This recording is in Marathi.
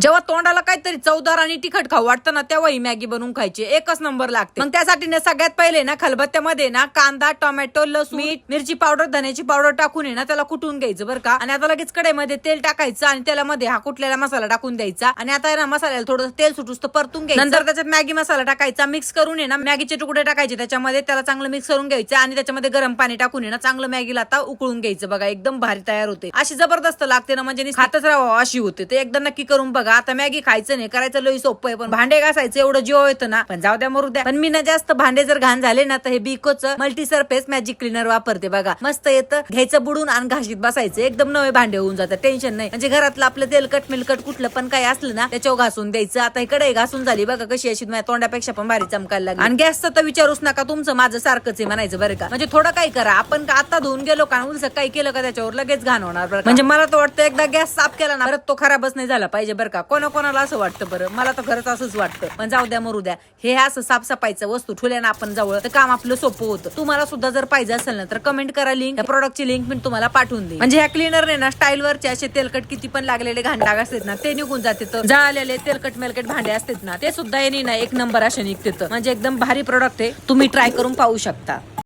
जेव्हा तोंडाला काहीतरी चवदार आणि तिखट खाऊ वाटतं ना, तेव्हा ही मॅगी बनवून खायची, एकच नंबर लागते. मग त्यासाठी ना सगळ्यात पहिले ना खलबत्त्यामध्ये ना कांदा, टोमॅटो, लसूण, मीठ, मिरची पावडर, धन्याची पावडर टाकून ना त्याला कुटून घ्यायचं बरं का. आणि आता लगेच कढईमध्ये तेल टाकायचं आणि त्यामध्ये हा कुटलेला मसाला टाकून द्यायचा. आणि आता ना मसाल्याला थोडं तेल सुटूस तर परतून घ्यायचं. नंतर त्याच्यात मॅगी मसाला टाकायचा, मिक्स करून ना मॅगीचे तुकडे टाकायचे त्याच्यामध्ये, त्याला चांगलं मिक्स करून घ्यायचं. आणि त्याच्यामध्ये गरम पाणी टाकून ना चांगलं मॅगीला आता उकळून घ्यायचं. बघा एकदम भारी तयार होते, अशी जबरदस्त लागते ना, म्हणजे खातच राहावं अशी होते. ते एकदा नक्की करून बघा. आता मॅगी खायचं नाही, करायचं लई सोपं आहे, पण भांडे घासायचं एवढं जीव येतं ना. पण जाऊ द्या मरू द्या. पण मी ना जास्त भांडे जर घाण झाले ना तर हे बिकोचं मल्टी सरफेस मॅजिक क्लीनर वापरते बघा. मस्त येतं, घ्यायचं बुडून आणि घाशीत बसायचं, एकदम नवे भांडे होऊन जातं, टेन्शन नाही. म्हणजे घरातलं आपलं तेलकट मिलकट कुठलं पण काही असलं ना त्याच्यावर घासून द्यायचं. आता इकडे घासून झाली बघा कशी, अशी माझ्या तोंडापेक्षा पण भारी चमकायला लागली. आणि गॅसचं तर विचारूच नका, तुमचं माझं सारखंच आहे म्हणायचं बरं का. म्हणजे थोडं काही करा, आपण आता धुवून गेलो का उलसं काही केलं का त्याच्यावर लगेच घाण होणार बरं. म्हणजे मला तर वाटतं एकदा गॅस साफ केला ना परत तो खराबच नाही झाला पाहिजे बरं का. कोणाला असं वाटतं बरं, मला तर खरंच असंच वाटतं. पण जाऊ द्या मरू द्या, हे असं साफसफाईचं वस्तू ठेवल्या ना आपण जवळ तर काम आपलं सोपं होतं. तुम्हाला सुद्धा जर पाहिजे असेल ना तर कमेंट करा, लिंक, या प्रोडक्टची लिंक मी तुम्हाला पाठवून देईन. म्हणजे ह्या क्लीनरने ना स्टाईलवरचे असे तेलकट किती पण लागलेले घाण डाग असतात ना ते निघून जाते. तर जळालेले तेलकट मेलकट भांडे असतात ना ते सुद्धा येणे ना एक नंबर असे निघते. म्हणजे एकदम भारी प्रोडक्ट आहे, तुम्ही ट्राय करून पाहू शकता.